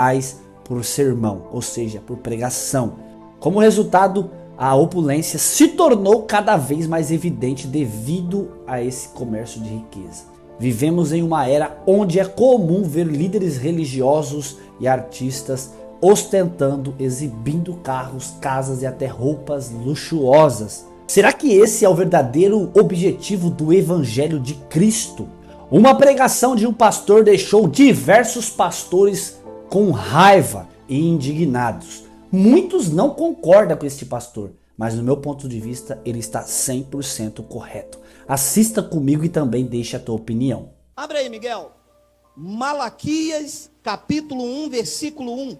mais por sermão, ou seja, por pregação. Como resultado, a opulência se tornou cada vez mais evidente devido a esse comércio de riqueza. Vivemos em uma era onde é comum ver líderes religiosos e artistas ostentando, exibindo carros, casas e até roupas luxuosas. Será que esse é o verdadeiro objetivo do Evangelho de Cristo? Uma pregação de um pastor deixou diversos pastores com raiva e indignados. Muitos não concordam com este pastor, mas no meu ponto de vista ele está 100% correto. Assista comigo e também deixe a tua opinião. Abre aí, Miguel. Malaquias, capítulo 1, versículo 1.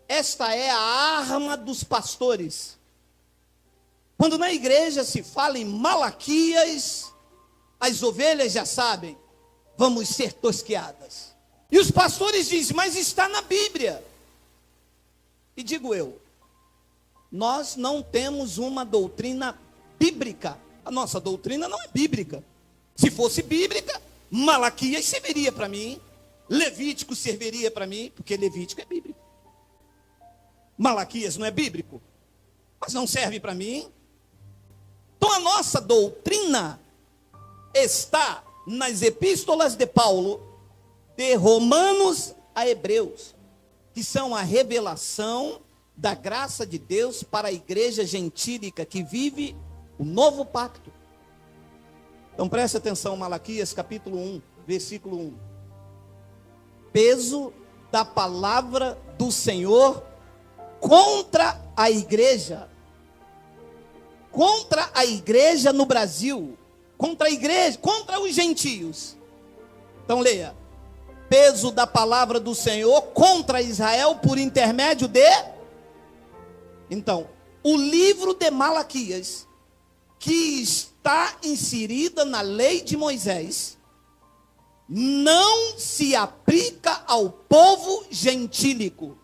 Esta é a arma dos pastores. Quando na igreja se fala em Malaquias, as ovelhas já sabem, vamos ser tosqueadas. E os pastores dizem, mas está na Bíblia. E digo eu, nós não temos uma doutrina bíblica. A nossa doutrina não é bíblica. Se fosse bíblica, Malaquias serviria para mim, Levítico serviria para mim, porque Levítico é bíblico. Malaquias não é bíblico, mas não serve para mim. Então a nossa doutrina está nas epístolas de Paulo, de Romanos a Hebreus, que são a revelação da graça de Deus para a igreja gentílica que vive o novo pacto. Então preste atenção, Malaquias capítulo 1, versículo 1. Peso da palavra do Senhor contra a igreja no Brasil, contra a igreja, contra os gentios. Então leia. Peso da palavra do Senhor contra Israel por intermédio de... Então, o livro de Malaquias, que está inserida na lei de Moisés, não se aplica ao povo gentílico.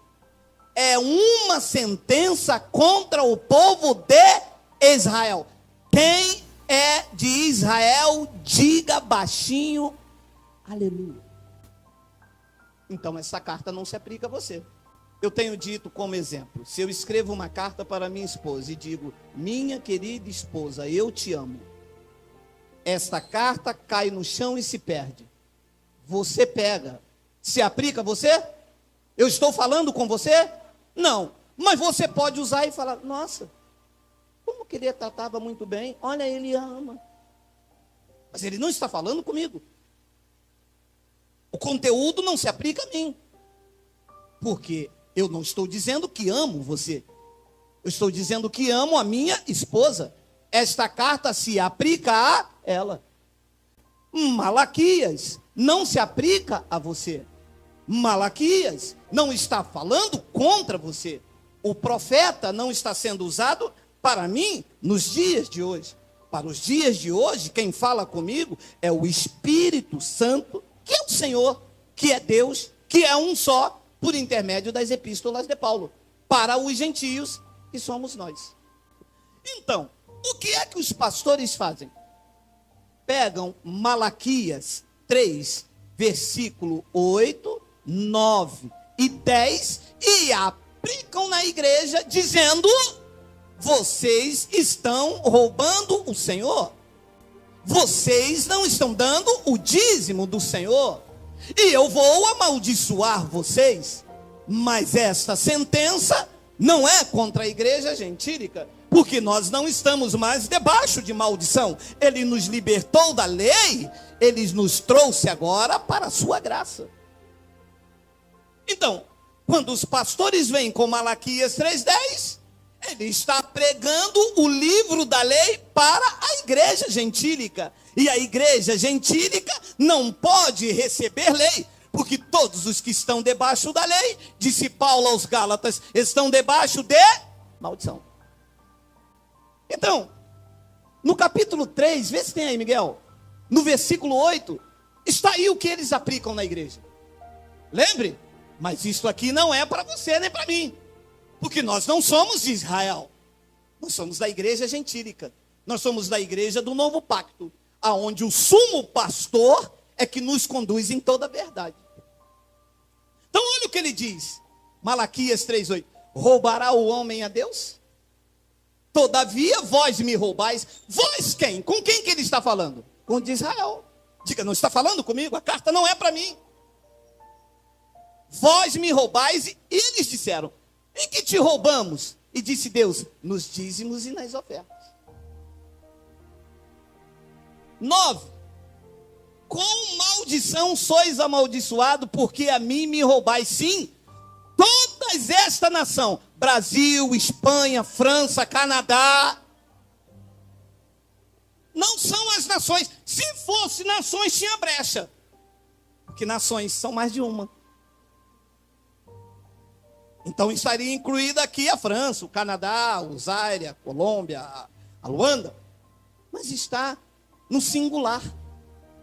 É uma sentença contra o povo de Israel. Quem é de Israel, diga baixinho, aleluia. Então essa carta não se aplica a você. Eu tenho dito como exemplo, se eu escrevo uma carta para minha esposa e digo, minha querida esposa, eu te amo. Esta carta cai no chão e se perde. Você pega. Se aplica a você? Eu estou falando com você? Não. Mas você pode usar e falar, nossa, como que ele tratava muito bem, olha, ele ama. Mas ele não está falando comigo. O conteúdo não se aplica a mim. Porque eu não estou dizendo que amo você. Eu estou dizendo que amo a minha esposa. Esta carta se aplica a ela. Malaquias não se aplica a você. Malaquias não está falando contra você. O profeta não está sendo usado para mim nos dias de hoje. Para os dias de hoje, quem fala comigo é o Espírito Santo, que é o Senhor, que é Deus, que é um só, por intermédio das epístolas de Paulo, para os gentios, que somos nós. Então, o que é que os pastores fazem? Pegam Malaquias 3, versículo 8, 9 e 10 e aplicam na igreja dizendo, vocês estão roubando o Senhor. Vocês não estão dando o dízimo do Senhor. E eu vou amaldiçoar vocês. Mas esta sentença não é contra a igreja gentílica, porque nós não estamos mais debaixo de maldição. Ele nos libertou da lei, ele nos trouxe agora para a sua graça. Então, quando os pastores vêm com Malaquias 3:10, ele está pregando o livro da lei para a igreja gentílica. E a igreja gentílica não pode receber lei, porque todos os que estão debaixo da lei, disse Paulo aos Gálatas, estão debaixo de maldição. Então, no capítulo 3, vê se tem aí, Miguel, no versículo 8, está aí o que eles aplicam na igreja. Lembre, mas isso aqui não é para você nem para mim, porque nós não somos de Israel, nós somos da igreja gentílica, nós somos da igreja do novo pacto, aonde o sumo pastor é que nos conduz em toda a verdade. Então que ele diz. Malaquias 3:8. Roubará o homem a Deus? Todavia vós me roubais. Vós quem? Com quem que ele está falando? Com o de Israel. Diga, não está falando comigo? A carta não é para mim. Vós me roubais. E eles disseram, em que te roubamos? E disse Deus, nos dízimos e nas ofertas. 9. Com maldição sois amaldiçoado, porque a mim me roubais. Sim, todas esta nação, Brasil, Espanha, França, Canadá, não são as nações. Se fosse nações, tinha brecha. Porque nações são mais de uma. Então estaria incluída aqui a França, o Canadá, o Zaire, a Colômbia, a Luanda. Mas está no singular.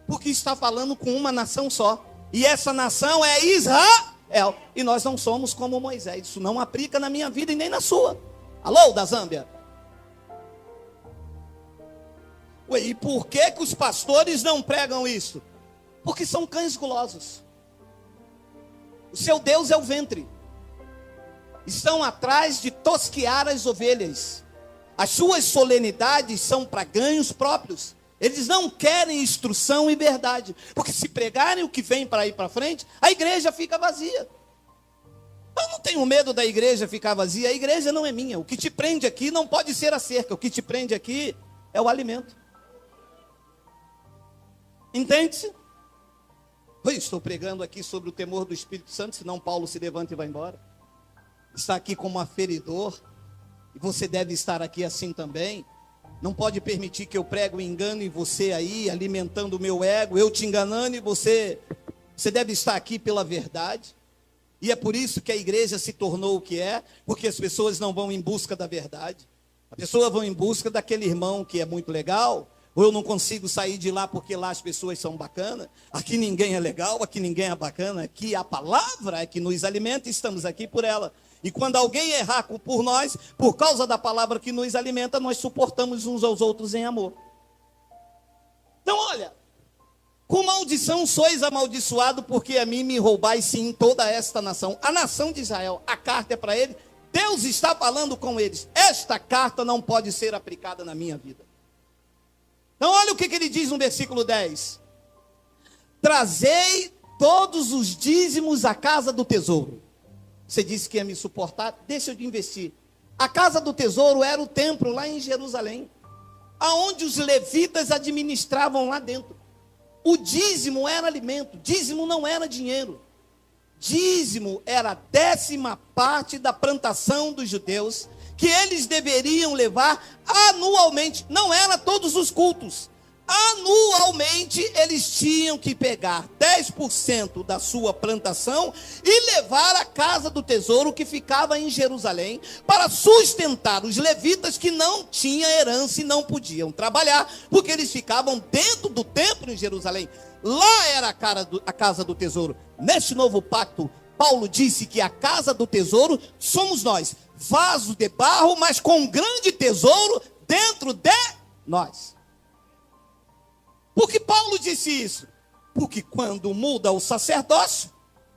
Porque está falando com uma nação só. E essa nação é Israel. E nós não somos como Moisés. Isso não aplica na minha vida e nem na sua. Alô, da Zâmbia? Ué, e por que os pastores não pregam isso? Porque são cães gulosos. O seu Deus é o ventre. Estão atrás de tosquear as ovelhas. As suas solenidades são para ganhos próprios. Eles não querem instrução e verdade. Porque se pregarem o que vem para ir para frente, a igreja fica vazia. Eu não tenho medo da igreja ficar vazia. A igreja não é minha. O que te prende aqui não pode ser a cerca. O que te prende aqui é o alimento. Entende-se? Eu estou pregando aqui sobre o temor do Espírito Santo, senão Paulo se levanta e vai embora. Está aqui como aferidor. E você deve estar aqui assim também. Não pode permitir que eu pregue o engano em você aí, alimentando o meu ego, eu te enganando e você deve estar aqui pela verdade. E é por isso que a igreja se tornou o que é, porque as pessoas não vão em busca da verdade. As pessoas vão em busca daquele irmão que é muito legal, ou eu não consigo sair de lá porque lá as pessoas são bacanas. Aqui ninguém é legal, aqui ninguém é bacana, aqui a palavra é que nos alimenta e estamos aqui por ela. E quando alguém errar por nós, por causa da palavra que nos alimenta, nós suportamos uns aos outros em amor. Então olha, com maldição sois amaldiçoado, porque a mim me roubais sim toda esta nação. A nação de Israel, a carta é para ele, Deus está falando com eles. Esta carta não pode ser aplicada na minha vida. Então olha o que ele diz no versículo 10. Trazei todos os dízimos à casa do tesouro. Você disse que ia me suportar, deixa eu te investir. A casa do tesouro era o templo lá em Jerusalém, aonde os levitas administravam lá dentro. O dízimo era alimento, dízimo não era dinheiro. Dízimo era a 10ª parte da plantação dos judeus, que eles deveriam levar anualmente, não era todos os cultos. Anualmente eles tinham que pegar 10% da sua plantação e levar à casa do tesouro que ficava em Jerusalém, para sustentar os levitas que não tinham herança e não podiam trabalhar, porque eles ficavam dentro do templo em Jerusalém. Lá era a casa do tesouro. Neste novo pacto, Paulo disse que a casa do tesouro somos nós, vaso de barro, mas com um grande tesouro dentro de nós. Por que Paulo disse isso? Porque quando muda o sacerdócio,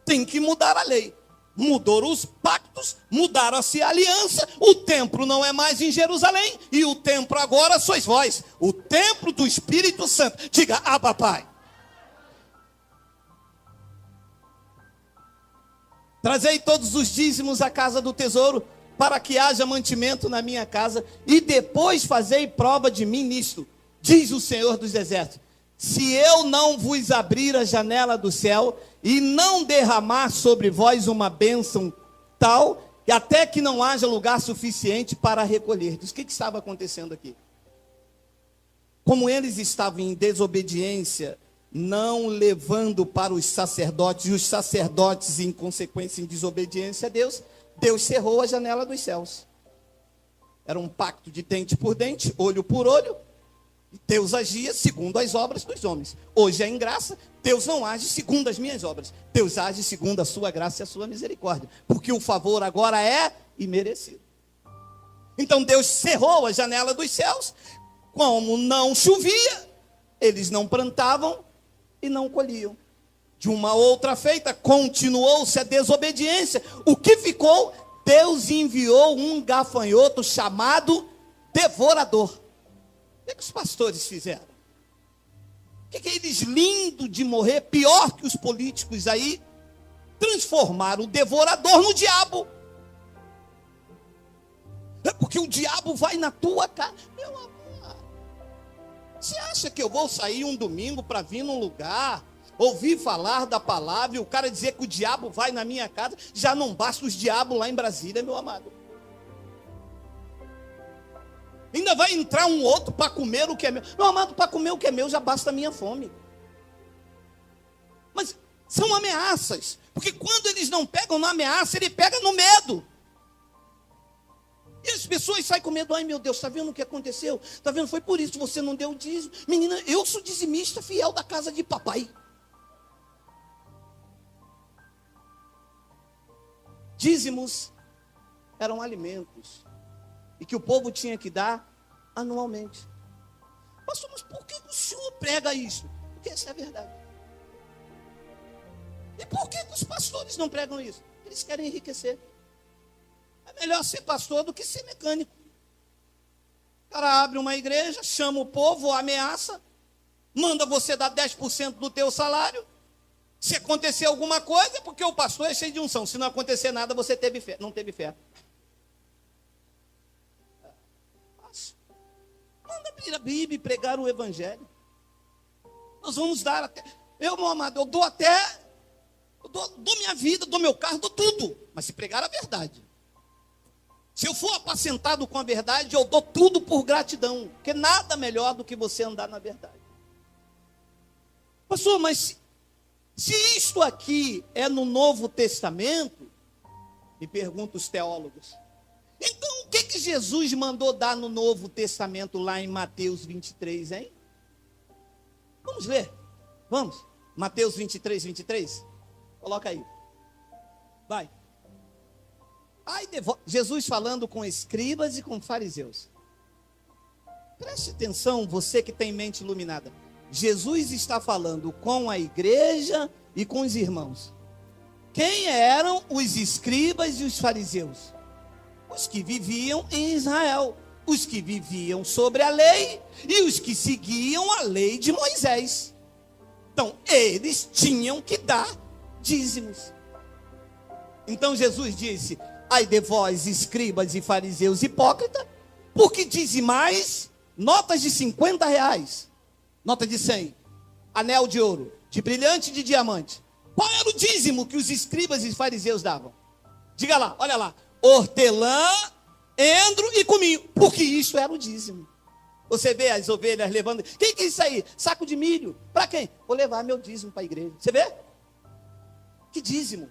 tem que mudar a lei. Mudaram os pactos, mudaram-se a aliança, o templo não é mais em Jerusalém, e o templo agora sois vós, o templo do Espírito Santo. Diga, Abba, Pai. Trazei todos os dízimos à casa do tesouro, para que haja mantimento na minha casa, e depois fazei prova de mim nisto, diz o Senhor dos Exércitos. Se eu não vos abrir a janela do céu e não derramar sobre vós uma bênção tal, e até que não haja lugar suficiente para recolher. O que estava acontecendo aqui? Como eles estavam em desobediência, não levando para os sacerdotes, e os sacerdotes em consequência em desobediência a Deus, Deus cerrou a janela dos céus. Era um pacto de dente por dente, olho por olho. Deus agia segundo as obras dos homens. Hoje é em graça, Deus não age segundo as minhas obras. Deus age segundo a sua graça e a sua misericórdia. Porque o favor agora é imerecido. Então Deus cerrou a janela dos céus. Como não chovia, eles não plantavam e não colhiam. de uma outra feita, continuou-se a desobediência. O que ficou? Deus enviou um gafanhoto chamado devorador. O que os pastores fizeram? O que eles, lindo de morrer, pior que os políticos aí, transformaram o devorador no diabo. É porque o diabo vai na tua casa. Meu amor, você acha que eu vou sair um domingo para vir num lugar, ouvir falar da palavra e o cara dizer que o diabo vai na minha casa? Já não basta os diabos lá em Brasília, meu amado. Ainda vai entrar um outro para comer o que é meu. Meu amado, para comer o que é meu já basta a minha fome. Mas são ameaças. Porque quando eles não pegam na ameaça, ele pega no medo. E as pessoas saem com medo. Ai meu Deus, está vendo o que aconteceu? Está vendo? Foi por isso que você não deu o dízimo. Menina, eu sou dizimista fiel da casa de papai. Dízimos eram alimentos. E que o povo tinha que dar anualmente. Pastor, mas por que o senhor prega isso? Porque essa é a verdade. E por que os pastores não pregam isso? Eles querem enriquecer. É melhor ser pastor do que ser mecânico. O cara abre uma igreja, chama o povo, ameaça, manda você dar 10% do teu salário. Se acontecer alguma coisa, é porque o pastor é cheio de unção. Se não acontecer nada, você teve fé. Não teve fé. Manda abrir a Bíblia e pregar o Evangelho. Nós vamos dar até... meu amado, eu dou até... eu dou minha vida, dou meu carro, dou tudo. Mas se pregar a verdade. Se eu for apacentado com a verdade, eu dou tudo por gratidão. Porque nada melhor do que você andar na verdade. Pastor, mas se isto aqui é no Novo Testamento, me perguntam os teólogos, então o que Jesus mandou dar no Novo Testamento lá em Mateus 23, hein? Vamos ler? Vamos? Mateus 23, 23? Coloca aí. Vai. Jesus falando com escribas e com fariseus. Preste atenção, você que tem mente iluminada. Jesus está falando com a igreja e com os irmãos. Quem eram os escribas e os fariseus? Os que viviam em Israel. Os que viviam sobre a lei e os que seguiam a lei de Moisés. Então, eles tinham que dar dízimos. Então Jesus disse: ai de vós, escribas e fariseus hipócritas, porque dizimais notas de R$50, nota de 100, anel de ouro, de brilhante e de diamante. Qual era o dízimo que os escribas e fariseus davam? Diga lá, olha lá: hortelã, endro e cominho, porque isso era o dízimo. Você vê as ovelhas levando. Quem que é isso aí? Saco de milho. Para quem? Vou levar meu dízimo para a igreja. Você vê? Que dízimo?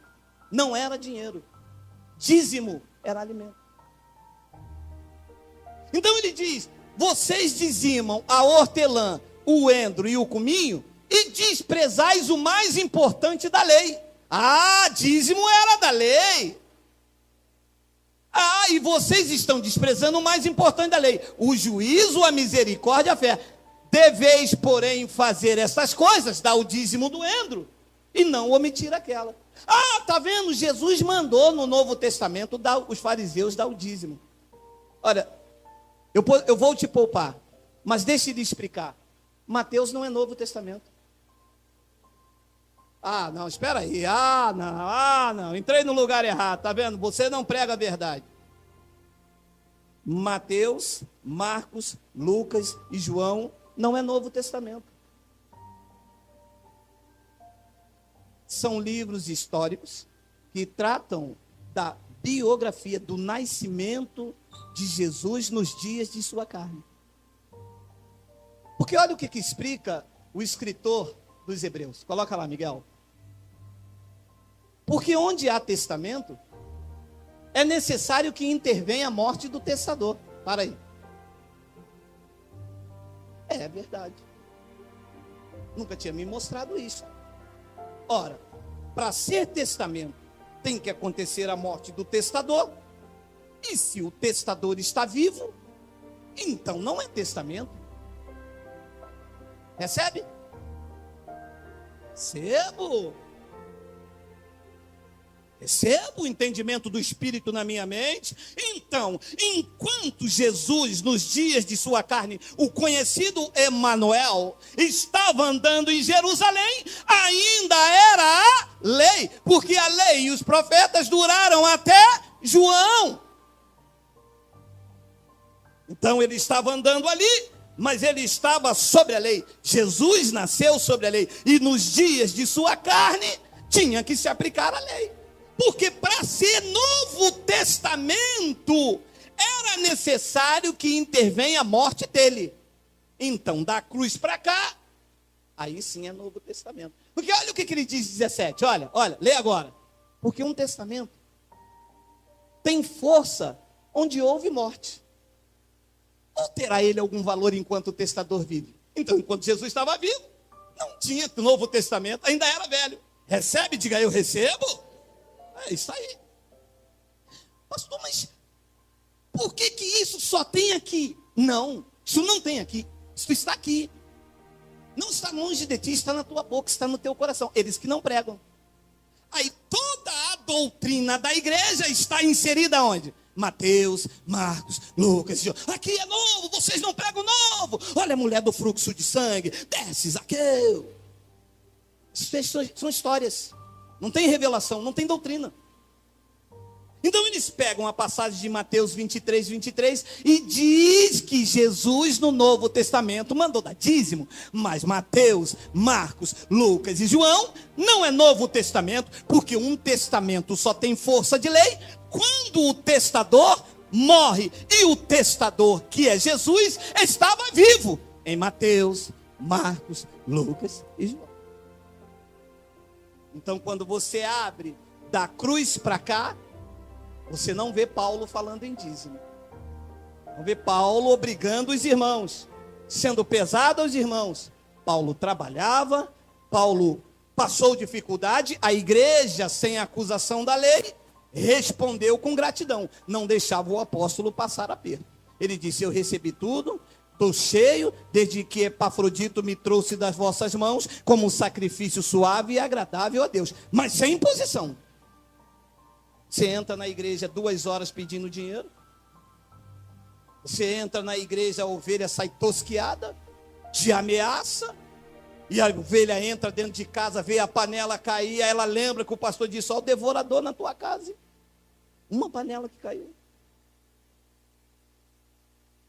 Não era dinheiro. Dízimo era alimento. Então ele diz: vocês dizimam a hortelã, o endro e o cominho, e desprezais o mais importante da lei. Ah, dízimo era da lei. Ah, e vocês estão desprezando o mais importante da lei: o juízo, a misericórdia, a fé. Deveis, porém, fazer essas coisas, dar o dízimo do endro, e não omitir aquela. Ah, tá vendo? Jesus mandou no Novo Testamento os fariseus dar o dízimo. Olha, eu vou te poupar, mas deixe de explicar. Mateus não é Novo Testamento. Ah, não, espera aí. Não, entrei no lugar errado, tá vendo? Você não prega a verdade. Mateus, Marcos, Lucas e João não é Novo Testamento. São livros históricos que tratam da biografia do nascimento de Jesus nos dias de sua carne. Porque olha o que explica o escritor dos Hebreus. Coloca lá, Miguel. Porque onde há testamento, é necessário que intervenha a morte do testador. Para aí. É verdade. Nunca tinha me mostrado isso. Ora, para ser testamento, tem que acontecer a morte do testador. E se o testador está vivo, então não é testamento. Recebe? Recebo o entendimento do Espírito na minha mente. Então, enquanto Jesus, nos dias de sua carne, o conhecido Emanuel, estava andando em Jerusalém, ainda era a lei, porque a lei e os profetas duraram até João. Então ele estava andando ali, mas ele estava sobre a lei. Jesus nasceu sobre a lei, e nos dias de sua carne tinha que se aplicar a lei. Porque para ser Novo Testamento, era necessário que intervenha a morte dele. Então, da cruz para cá, aí sim é Novo Testamento. Porque olha o que ele diz, 17, olha, lê agora. Porque um testamento tem força onde houve morte. Ou terá ele algum valor enquanto o testador vive? Então, enquanto Jesus estava vivo, não tinha Novo Testamento, ainda era velho. Recebe, diga eu recebo. É isso aí. Pastor, mas por que isso só tem aqui? Não, isso não tem aqui. Isso está aqui. Não está longe de ti, está na tua boca, está no teu coração. Eles que não pregam. Aí toda a doutrina da igreja está inserida onde? Mateus, Marcos, Lucas, João. Aqui é novo, vocês não pregam novo. Olha a mulher do fluxo de sangue, desce Zaqueu. Isso são histórias. Não tem revelação, não tem doutrina. Então eles pegam a passagem de Mateus 23, 23 e diz que Jesus no Novo Testamento mandou dar dízimo. Mas Mateus, Marcos, Lucas e João não é Novo Testamento, porque um testamento só tem força de lei quando o testador morre. E o testador, que é Jesus, estava vivo em Mateus, Marcos, Lucas e João. Então, quando você abre da cruz para cá, você não vê Paulo falando em dízimo. Não vê Paulo obrigando os irmãos, sendo pesado aos irmãos. Paulo trabalhava, Paulo passou dificuldade, a igreja, sem acusação da lei, respondeu com gratidão. Não deixava o apóstolo passar aperto. Ele disse, eu recebi tudo, estou cheio, desde que Epafrodito me trouxe das vossas mãos, como um sacrifício suave e agradável a Deus. Mas sem imposição. Você entra na igreja 2 horas pedindo dinheiro. Você entra na igreja, a ovelha sai tosquiada, te ameaça. E a ovelha entra dentro de casa, vê a panela cair, aí ela lembra que o pastor disse, ó, o devorador na tua casa. Uma panela que caiu.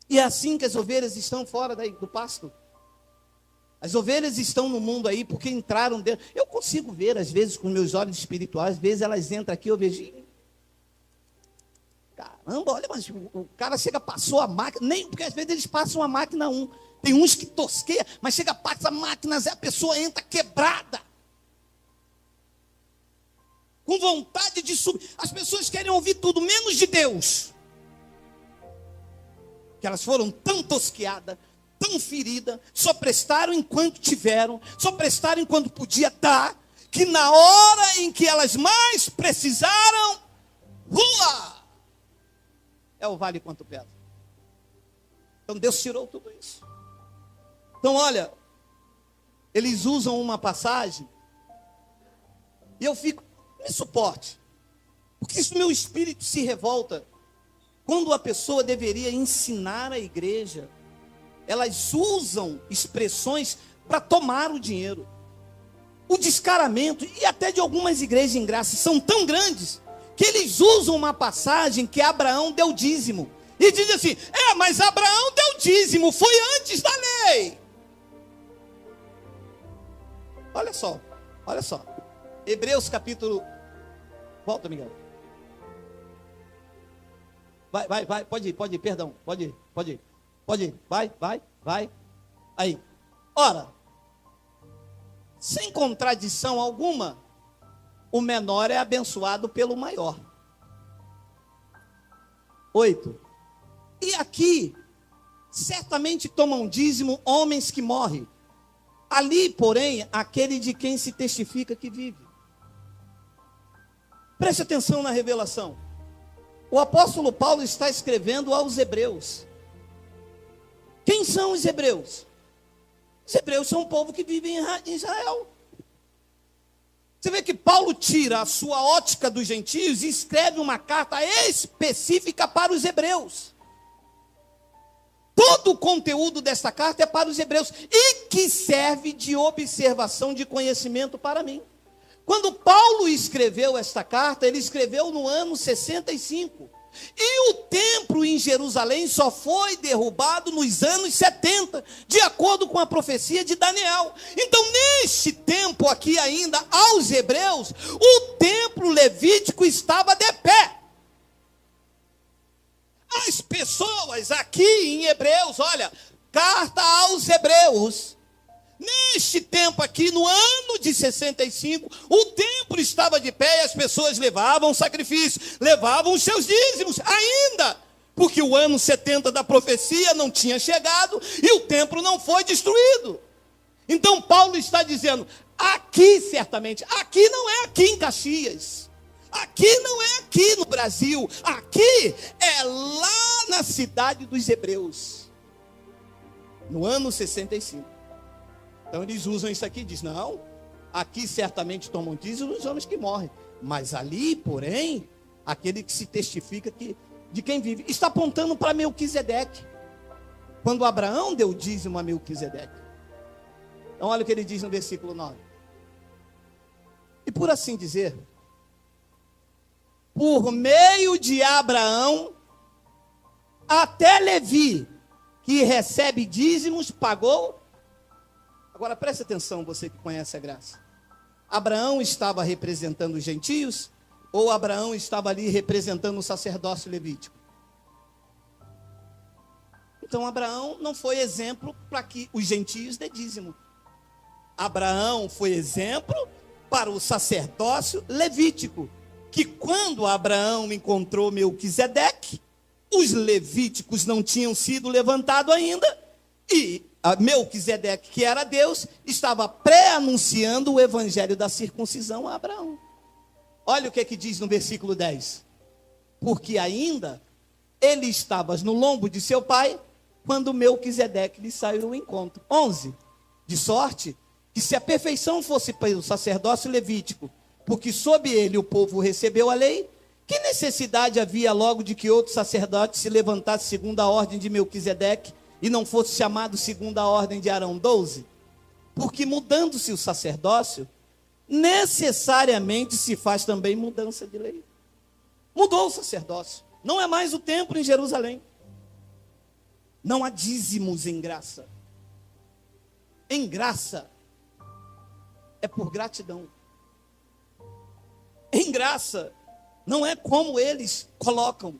E é assim que as ovelhas estão fora do pasto. As ovelhas estão no mundo aí porque entraram dentro. Eu consigo ver, às vezes, com meus olhos espirituais, às vezes elas entram aqui, eu vejo. Caramba, olha, mas o cara chega, passou a máquina, nem, porque às vezes eles passam a máquina tem uns que tosqueiam, mas chega, passa a máquina, a pessoa entra quebrada. Com vontade de subir. As pessoas querem ouvir tudo, menos de Deus. Que elas foram tão tosqueadas, tão feridas, só prestaram enquanto tiveram, só prestaram enquanto podia dar, que na hora em que elas mais precisaram, é o vale quanto pesa. Então Deus tirou tudo isso. Então olha, eles usam uma passagem, e eu fico, me suporte, porque isso meu espírito se revolta. Quando a pessoa deveria ensinar a igreja, elas usam expressões para tomar o dinheiro. O descaramento, e até de algumas igrejas em graça, são tão grandes, que eles usam uma passagem que Abraão deu dízimo. E diz assim, mas Abraão deu dízimo, foi antes da lei. Olha só. Hebreus capítulo... Volta, Miguel. Vai, pode ir, perdão, pode ir, vai, aí, ora, sem contradição alguma, o menor é abençoado pelo maior. 8, e aqui, certamente tomam dízimo homens que morrem, ali, porém, aquele de quem se testifica que vive. Preste atenção na revelação. O apóstolo Paulo está escrevendo aos hebreus. Quem são os hebreus? Os hebreus são um povo que vive em Israel. Você vê que Paulo tira a sua ótica dos gentios e escreve uma carta específica para os hebreus. Todo o conteúdo desta carta é para os hebreus e que serve de observação, de conhecimento para mim. Quando Paulo escreveu esta carta, ele escreveu no ano 65. E o templo em Jerusalém só foi derrubado nos anos 70, de acordo com a profecia de Daniel. Então, neste tempo aqui ainda, aos hebreus, o templo levítico estava de pé. As pessoas aqui em Hebreus, olha, carta aos hebreus, neste tempo aqui, no ano de 65, o templo estava de pé e as pessoas levavam sacrifício, levavam os seus dízimos, ainda, porque o ano 70 da profecia não tinha chegado e o templo não foi destruído. Então Paulo está dizendo, aqui certamente, aqui não é aqui em Caxias, aqui não é aqui no Brasil, aqui é lá na cidade dos hebreus, no ano 65. Então eles usam isso aqui e dizem, não, aqui certamente tomam dízimo os homens que morrem, mas ali, porém, aquele que se testifica que, de quem vive, está apontando para Melquisedeque, quando Abraão deu dízimo a Melquisedeque. Então olha o que ele diz no versículo 9, e por assim dizer, por meio de Abraão, até Levi, que recebe dízimos, pagou. Agora preste atenção, você que conhece a graça. Abraão estava representando os gentios, ou Abraão estava ali representando o sacerdócio levítico? Então Abraão não foi exemplo para que os gentios dê dízimo. Abraão foi exemplo para o sacerdócio levítico, que quando Abraão encontrou Melquisedeque, os levíticos não tinham sido levantados ainda, e Melquisedeque, que era Deus, estava pré-anunciando o evangelho da circuncisão a Abraão. Olha o que diz no versículo 10. Porque ainda ele estava no lombo de seu pai, quando Melquisedeque lhe saiu ao encontro. 11. De sorte que se a perfeição fosse para o sacerdócio levítico, porque sob ele o povo recebeu a lei, que necessidade havia logo de que outro sacerdote se levantasse segundo a ordem de Melquisedeque, e não fosse chamado segundo a ordem de Arão? 12. Porque mudando-se o sacerdócio, necessariamente se faz também mudança de lei. Mudou o sacerdócio. Não é mais o templo em Jerusalém. Não há dízimos em graça. Em graça é por gratidão. Em graça não é como eles colocam.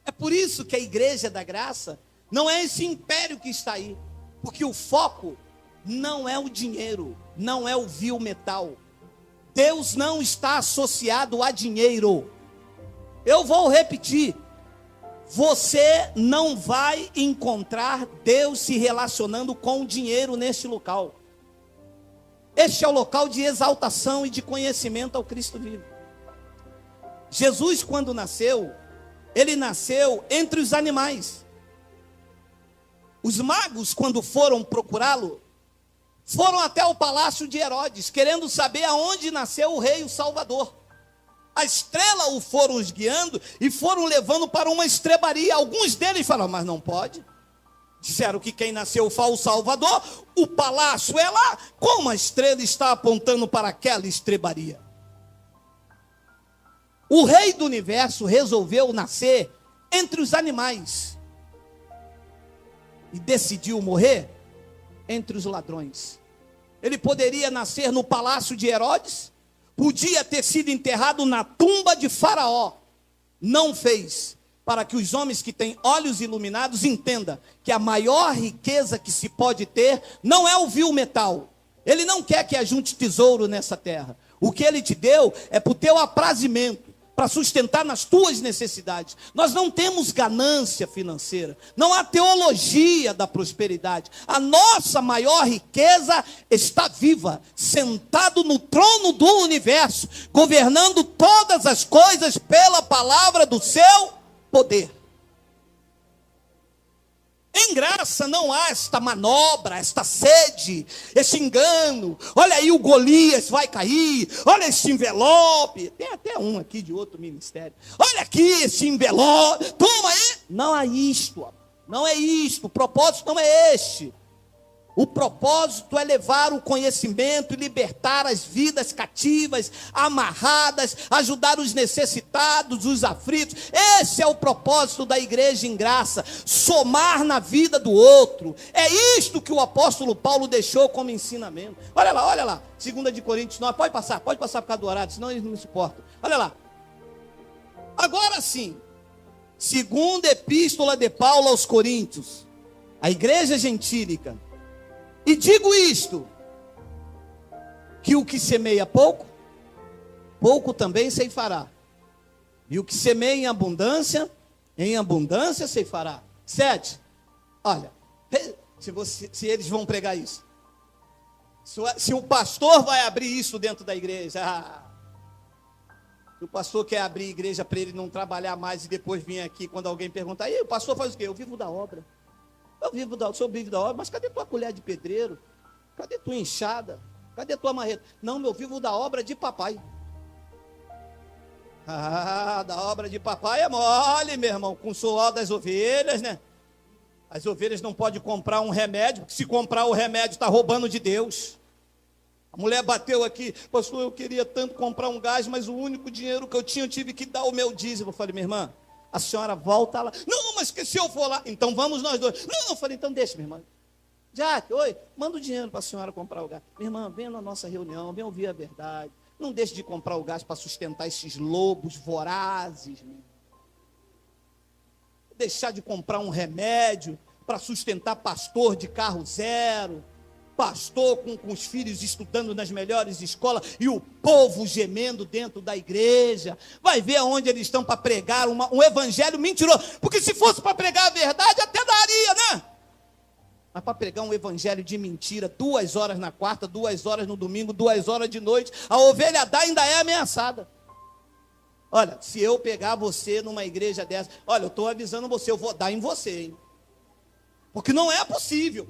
É por isso que a igreja da graça não é esse império que está aí, porque o foco não é o dinheiro, não é o vil metal. Deus não está associado a dinheiro. Eu vou repetir, você não vai encontrar Deus se relacionando com o dinheiro neste local. Este é o local de exaltação e de conhecimento ao Cristo vivo. Jesus, quando nasceu, ele nasceu entre os animais. Os magos, quando foram procurá-lo, foram até o palácio de Herodes, querendo saber aonde nasceu o rei, o Salvador. A estrela o foram os guiando e foram levando para uma estrebaria. Alguns deles falaram, mas não pode. Disseram que quem nasceu foi o Salvador, o palácio é lá. Como a estrela está apontando para aquela estrebaria? O rei do universo resolveu nascer entre os animais. E decidiu morrer entre os ladrões. Ele poderia nascer no palácio de Herodes, podia ter sido enterrado na tumba de Faraó. Não fez, para que os homens que têm olhos iluminados entendam que a maior riqueza que se pode ter não é o vil metal. Ele não quer que ajunte tesouro nessa terra. O que ele te deu é para o teu aprazimento, para sustentar nas tuas necessidades. Nós não temos ganância financeira, não há teologia da prosperidade. A nossa maior riqueza está viva, sentado no trono do universo, governando todas as coisas pela palavra do seu poder. Em graça não há esta manobra, esta sede, esse engano. Olha aí, o Golias vai cair. Olha esse envelope. Tem até um aqui de outro ministério. Olha aqui esse envelope. Toma aí. Não é isto. Não é isto. O propósito não é este. O propósito é levar o conhecimento e libertar as vidas cativas, amarradas, ajudar os necessitados, os aflitos. Esse é o propósito da igreja em graça, somar na vida do outro. É isto que o apóstolo Paulo deixou como ensinamento. Olha lá, 2 Coríntios 9, pode passar por causa do horário, senão eles não me suportam. Olha lá. Agora sim, segunda epístola de Paulo aos Coríntios, a igreja gentílica. E digo isto, que o que semeia pouco, pouco também ceifará. E o que semeia em abundância ceifará. 7. Olha, se eles vão pregar isso. Se o pastor vai abrir isso dentro da igreja. Se o pastor quer abrir a igreja para ele não trabalhar mais e depois vir aqui quando alguém perguntar, e o pastor faz o quê? Eu vivo da obra. Sou vivo da obra, mas cadê tua colher de pedreiro? Cadê tua enxada? Cadê tua marreta? Não, eu vivo da obra de papai. Da obra de papai é mole, meu irmão, com o suor das ovelhas, né? As ovelhas não podem comprar um remédio, porque se comprar o remédio está roubando de Deus. A mulher bateu aqui, pastor, eu queria tanto comprar um gás, mas o único dinheiro que eu tinha, eu tive que dar o meu dízimo. Eu falei, minha irmã, a senhora volta lá. Não, mas que se eu for lá, então vamos nós dois. Não, eu falei, então deixa, minha irmã. Jaque, oi, manda o dinheiro para a senhora comprar o gás. Minha irmã, venha na nossa reunião, venha ouvir a verdade. Não deixe de comprar o gás para sustentar esses lobos vorazes. Deixar de comprar um remédio para sustentar pastor de carro zero. Pastor com os filhos estudando nas melhores escolas e o povo gemendo dentro da igreja. Vai ver aonde eles estão para pregar um evangelho mentiroso. Porque se fosse para pregar a verdade, até daria, né? Mas para pregar um evangelho de mentira, 2 horas na quarta, 2 horas no domingo, 2 horas de noite, a ovelha dá ainda é ameaçada. Olha, se eu pegar você numa igreja dessa, olha, eu estou avisando você, eu vou dar em você, hein? Porque não é possível.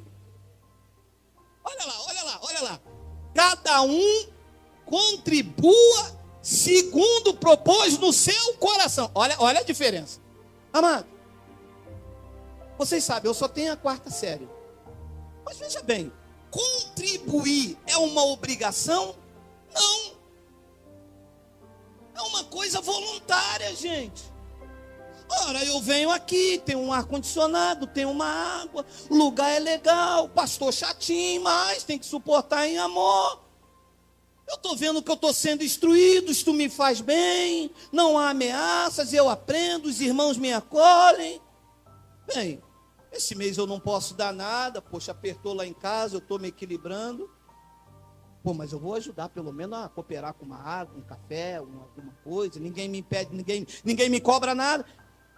Olha lá. Cada um contribua segundo propôs no seu coração. Olha a diferença. Amado, vocês sabem, eu só tenho a 4ª série. Mas veja bem, contribuir é uma obrigação? Não. É uma coisa voluntária, gente. Ora, eu venho aqui, tem um ar-condicionado, tem uma água, o lugar é legal, pastor chatinho, mas tem que suportar em amor. Eu estou vendo que eu estou sendo instruído, isto me faz bem, não há ameaças, eu aprendo, os irmãos me acolhem. Bem, esse mês eu não posso dar nada, poxa, apertou lá em casa, eu estou me equilibrando. Pô, mas eu vou ajudar pelo menos a cooperar com uma água, um café, alguma coisa, ninguém me impede, ninguém me cobra nada.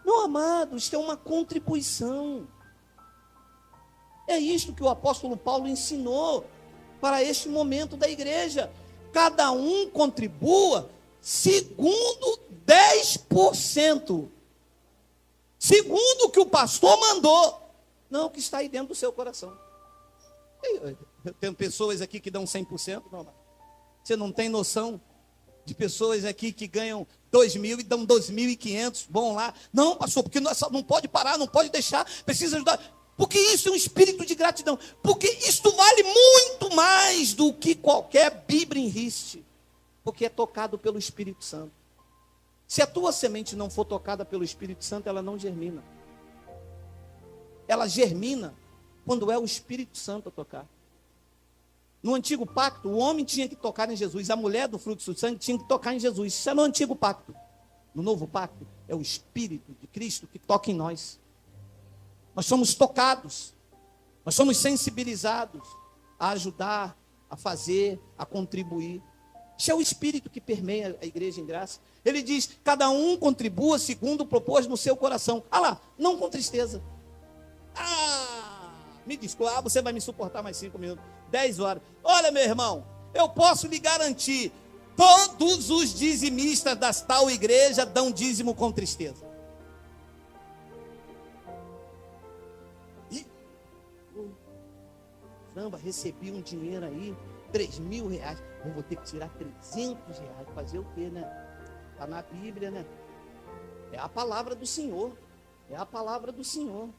Meu amado, isto é uma contribuição. É isto que o apóstolo Paulo ensinou para este momento da igreja. Cada um contribua segundo 10%. Segundo o que o pastor mandou. Não o que está aí dentro do seu coração. Eu tenho pessoas aqui que dão 100%. Não, você não tem noção de pessoas aqui que ganham 2.000 e dão 2.500, vão lá. Não, pastor, porque não pode parar, não pode deixar, precisa ajudar. Porque isso é um espírito de gratidão. Porque isto vale muito mais do que qualquer Bíblia em riste. Porque é tocado pelo Espírito Santo. Se a tua semente não for tocada pelo Espírito Santo, ela não germina. Ela germina quando é o Espírito Santo a tocar. No antigo pacto, o homem tinha que tocar em Jesus, a mulher do fluxo do sangue tinha que tocar em Jesus. Isso é no antigo pacto. No novo pacto, é o Espírito de Cristo que toca em nós. Nós somos tocados, nós somos sensibilizados a ajudar, a fazer, a contribuir. Isso é o Espírito que permeia a igreja em graça. Ele diz, cada um contribua segundo propôs no seu coração. Ah lá, não com tristeza. Me desculpa, você vai me suportar mais 5 minutos. 10 horas. Olha, meu irmão, eu posso lhe garantir, todos os dizimistas das tal igreja dão dízimo com tristeza. caramba, recebi um dinheiro aí, 3.000 reais, eu vou ter que tirar 300 reais, fazer o quê, né? Está na Bíblia, né? É a palavra do Senhor, é a palavra do Senhor,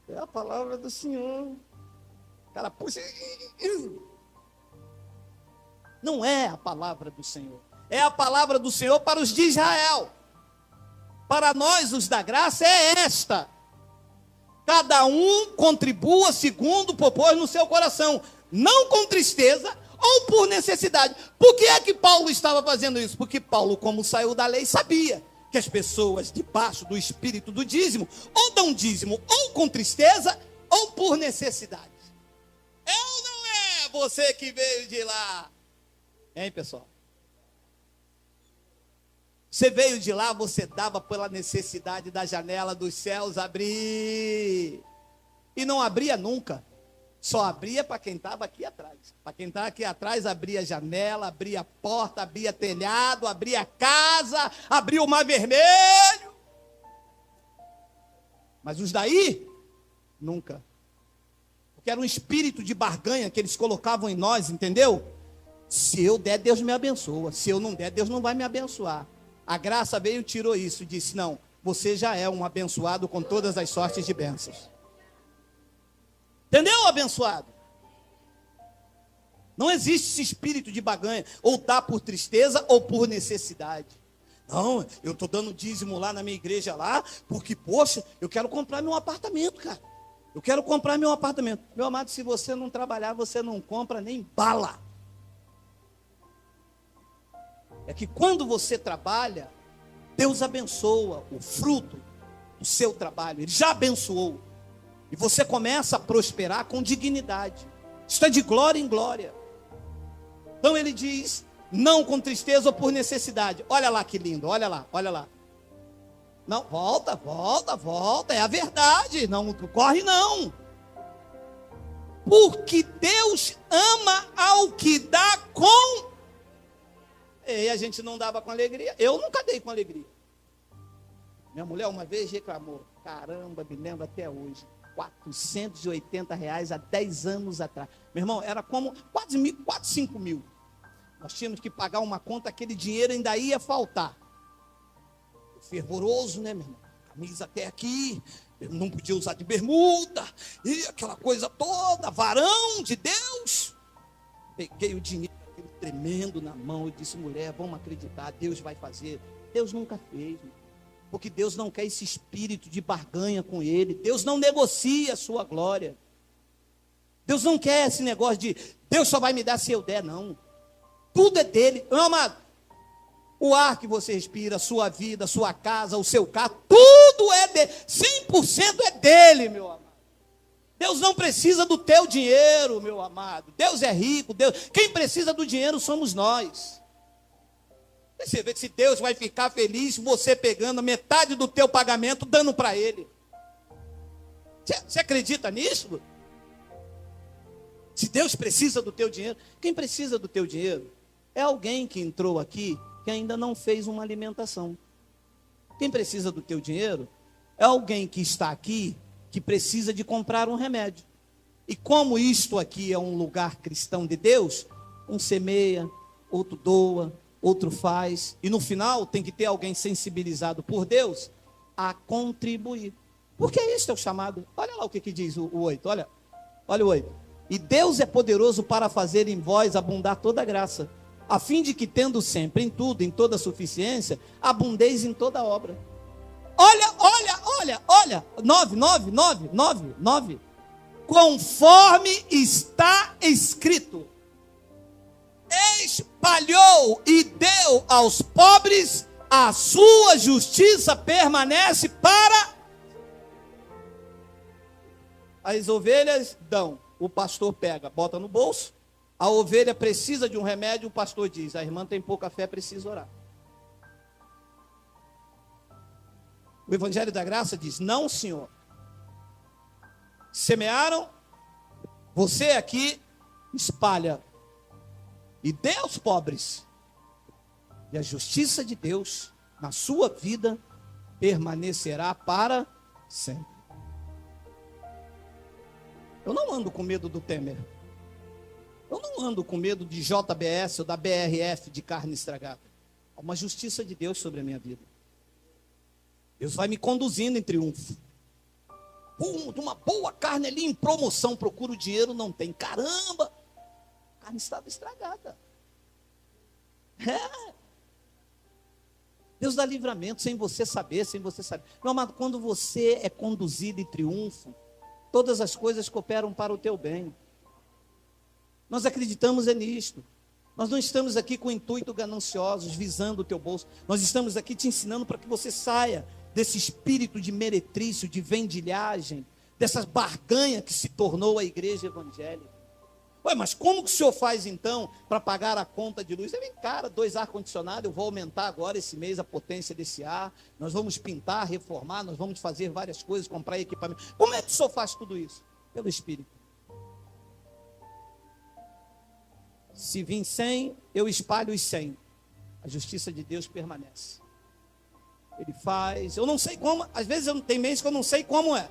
é a palavra do Senhor. Cara, puxa, não é a palavra do Senhor, é a palavra do Senhor para os de Israel. Para nós, os da graça, é esta: cada um contribua segundo propôs no seu coração, não com tristeza ou por necessidade. Por que é que Paulo estava fazendo isso? Porque Paulo, como saiu da lei, sabia que as pessoas debaixo do espírito do dízimo, ou dão dízimo ou com tristeza, ou por necessidade. É ou não é você que veio de lá? Hein, pessoal? Você veio de lá, você dava pela necessidade da janela dos céus abrir. E não abria nunca. Só abria para quem estava aqui atrás. Para quem estava aqui atrás, abria janela, abria porta, abria telhado, abria casa, abria o mar vermelho. Mas os daí, nunca. Porque era um espírito de barganha que eles colocavam em nós, entendeu? Se eu der, Deus me abençoa. Se eu não der, Deus não vai me abençoar. A graça veio e tirou isso, disse: não, você já é um abençoado com todas as sortes de bênçãos. Entendeu, abençoado? Não existe esse espírito de barganha, ou dá por tristeza ou por necessidade. Não, eu estou dando dízimo lá na minha igreja lá, porque, poxa, eu quero comprar meu apartamento, cara. Eu quero comprar meu apartamento. Meu amado, se você não trabalhar, você não compra nem bala. É que quando você trabalha, Deus abençoa o fruto do seu trabalho. Ele já abençoou. E você começa a prosperar com dignidade. Isso é de glória em glória. Então ele diz: não com tristeza ou por necessidade. Olha lá que lindo, olha lá, olha lá. Não, volta, volta, volta. É a verdade. Não corre não. Porque Deus ama ao que dá com... E a gente não dava com alegria. Eu nunca dei com alegria. Minha mulher uma vez reclamou. Caramba, me lembro até hoje. R$480 há 10 anos atrás. Meu irmão, era como quase 5 mil. Nós tínhamos que pagar uma conta, aquele dinheiro ainda ia faltar. Fervoroso, né, meu irmão? Camisa até aqui, eu não podia usar de bermuda, e aquela coisa toda, varão de Deus. Peguei o dinheiro, aquele tremendo na mão, e disse: mulher, vamos acreditar, Deus vai fazer. Deus nunca fez, porque Deus não quer esse espírito de barganha com Ele. Deus não negocia a sua glória. Deus não quer esse negócio de Deus só vai me dar se eu der, não. Tudo é dele, meu amado. O ar que você respira, a sua vida, a sua casa, o seu carro, tudo é dele. 100% é dele, meu amado. Deus não precisa do teu dinheiro, meu amado. Deus é rico. Quem precisa do dinheiro somos nós. Você vê que se Deus vai ficar feliz você pegando metade do teu pagamento, dando para Ele. Você acredita nisso? Se Deus precisa do teu dinheiro, quem precisa do teu dinheiro é alguém que entrou aqui que ainda não fez uma alimentação. Quem precisa do teu dinheiro é alguém que está aqui que precisa de comprar um remédio. E como isto aqui é um lugar cristão de Deus, um semeia, outro doa, outro faz, e no final tem que ter alguém sensibilizado por Deus a contribuir. Porque isso é o chamado. Olha lá o que diz o 8, olha o 8. E Deus é poderoso para fazer em vós abundar toda graça, a fim de que, tendo sempre em tudo, em toda suficiência, abundeis em toda obra. Olha, 9. Conforme está escrito: espalhou e deu aos pobres, a sua justiça permanece para... As ovelhas dão, o pastor pega, bota no bolso. A ovelha precisa de um remédio, o pastor diz: a irmã tem pouca fé, precisa orar. O Evangelho da Graça diz: não, senhor. Semearam, você aqui espalha e dê aos pobres, e a justiça de Deus na sua vida permanecerá para sempre. Eu não ando com medo do Temer. Eu não ando com medo de JBS ou da BRF de carne estragada. Há uma justiça de Deus sobre a minha vida. Deus vai me conduzindo em triunfo. Uma boa carne ali em promoção, procura o dinheiro, não tem. Caramba, a carne estava estragada. Deus dá livramento sem você saber, Meu amado, quando você é conduzido em triunfo, todas as coisas cooperam para o teu bem. Nós acreditamos nisto. Nós não estamos aqui com intuito gananciosos, visando o teu bolso. Nós estamos aqui te ensinando para que você saia desse espírito de meretrício, de vendilhagem, dessa barganha que se tornou a igreja evangélica. Ué, mas como que o senhor faz então para pagar a conta de luz? Vem, cara, 2 ar-condicionado, eu vou aumentar agora esse mês a potência desse ar, nós vamos pintar, reformar, nós vamos fazer várias coisas, comprar equipamento. Como é que o senhor faz tudo isso? Pelo Espírito. Se vim 100, eu espalho os 100. A justiça de Deus permanece. Ele faz, eu não sei como, às vezes tem meses que eu não sei como é.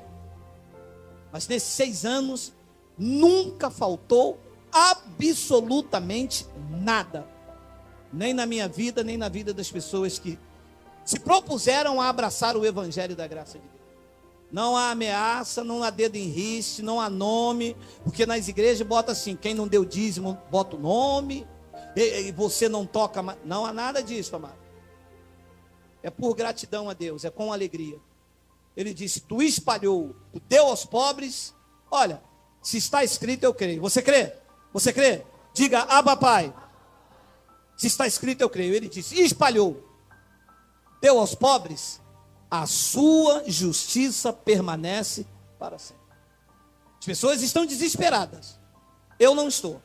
Mas nesses 6 anos, nunca faltou absolutamente nada. Nem na minha vida, nem na vida das pessoas que se propuseram a abraçar o Evangelho da graça de Deus. Não há ameaça, não há dedo em riste, não há nome, porque nas igrejas bota assim, quem não deu dízimo, bota o nome, e você não toca mais. Não há nada disso, amado. É por gratidão a Deus, é com alegria. Ele disse, tu espalhou, tu deu aos pobres. Olha, se está escrito, eu creio. Você crê? Você crê? Diga, Abba, Pai. Se está escrito, eu creio. Ele disse, espalhou, deu aos pobres, a sua justiça permanece para sempre. As pessoas estão desesperadas. Eu não estou.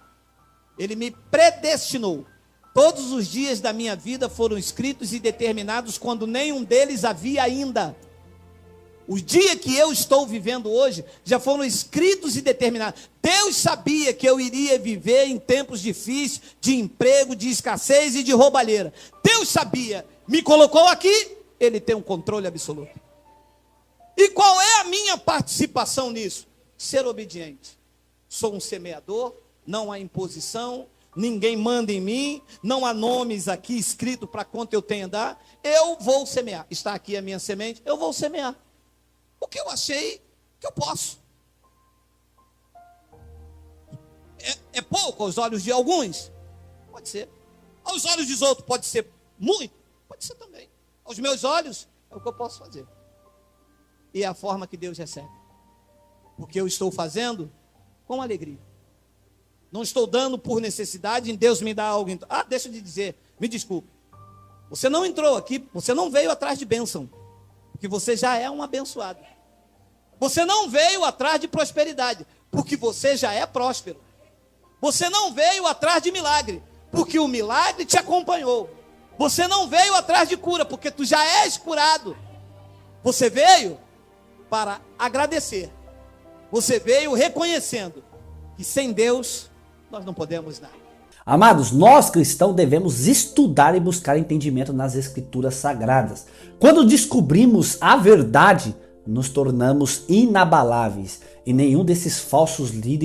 Ele me predestinou. Todos os dias da minha vida foram escritos e determinados quando nenhum deles havia ainda. O dia que eu estou vivendo hoje já foram escritos e determinados. Deus sabia que eu iria viver em tempos difíceis, de emprego, de escassez e de roubalheira. Deus sabia, me colocou aqui, Ele tem um controle absoluto. E qual é a minha participação nisso? Ser obediente. Sou um semeador, não há imposição, ninguém manda em mim, não há nomes aqui escritos para quanto eu tenho a dar. Eu vou semear. Está aqui a minha semente, eu vou semear. O que eu achei que eu posso. É pouco aos olhos de alguns? Pode ser. Aos olhos dos outros pode ser muito? Pode ser também. Aos meus olhos é o que eu posso fazer. E é a forma que Deus recebe. Porque eu estou fazendo com alegria. Não estou dando por necessidade, em Deus me dá algo. Deixa eu te dizer, me desculpe. Você não entrou aqui, você não veio atrás de bênção. Porque você já é um abençoado. Você não veio atrás de prosperidade, porque você já é próspero. Você não veio atrás de milagre, porque o milagre te acompanhou. Você não veio atrás de cura, porque tu já és curado. Você veio para agradecer. Você veio reconhecendo que sem Deus nós não podemos nada. Amados, nós cristãos devemos estudar e buscar entendimento nas Escrituras Sagradas. Quando descobrimos a verdade, nos tornamos inabaláveis e nenhum desses falsos líderes